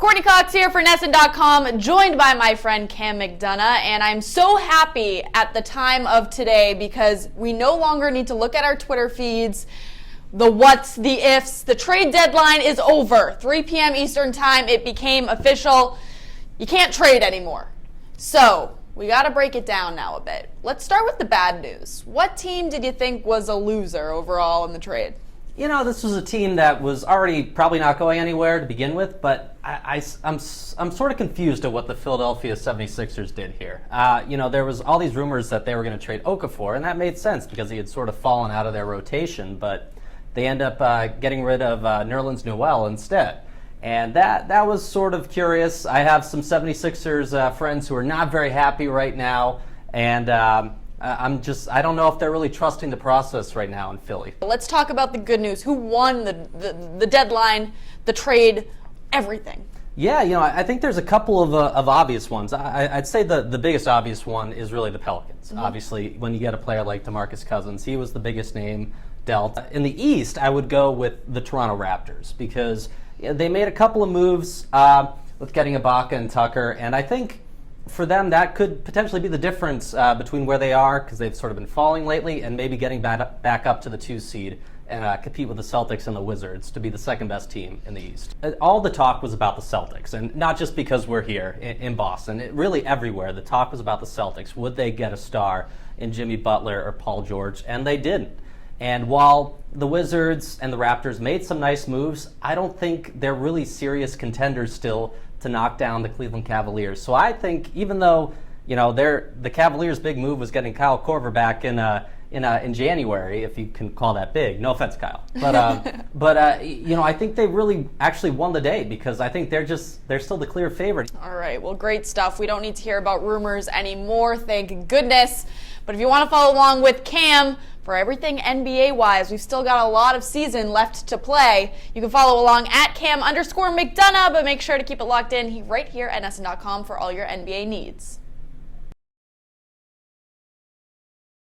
Courtney Cox here for NESN.com, joined by my friend Cam McDonough, and I'm so happy at the time of today because we no longer need to look at our Twitter feeds, the whats, the ifs. The trade deadline is over. 3 p.m. Eastern time, it became official. You can't trade anymore. So we got to break it down now a bit. Let's start with the bad news. What team did you think was a loser overall in the trade? You know, this was a team that was already probably not going anywhere to begin with, but I'm sort of confused at what the Philadelphia 76ers did here. There was all these rumors that they were going to trade Okafor, and that made sense because he had sort of fallen out of their rotation, but they end up getting rid of Nerlens Noel instead. And that was sort of curious. I have some 76ers friends who are not very happy right now, and I don't know if they're really trusting the process right now in Philly. Let's talk about the good news. Who won the deadline, the trade, everything? Yeah, I think there's a couple of obvious ones. I'd say the biggest obvious one is really the Pelicans. Mm-hmm. Obviously, when you get a player like DeMarcus Cousins, he was the biggest name dealt. In the East, I would go with the Toronto Raptors because they made a couple of moves with getting Ibaka and Tucker, and I think for them, that could potentially be the difference between where they are, because they've sort of been falling lately, and maybe getting back up to the 2 seed and compete with the Celtics and the Wizards to be the second best team in the East. All the talk was about the Celtics, and not just because we're here in Boston. Really everywhere, the talk was about the Celtics. Would they get a star in Jimmy Butler or Paul George? And they didn't. And while the Wizards and the Raptors made some nice moves, I don't think they're really serious contenders still to knock down the Cleveland Cavaliers. So I think even though the Cavaliers' big move was getting Kyle Korver back in January, if you can call that big. No offense, Kyle. But I think they really actually won the day because I think they're still the clear favorite. All right, well, great stuff. We don't need to hear about rumors anymore, thank goodness. But if you want to follow along with Cam for everything NBA-wise, we've still got a lot of season left to play. You can follow along at Cam_McDonough, but make sure to keep it locked in right here at NESN.com for all your NBA needs.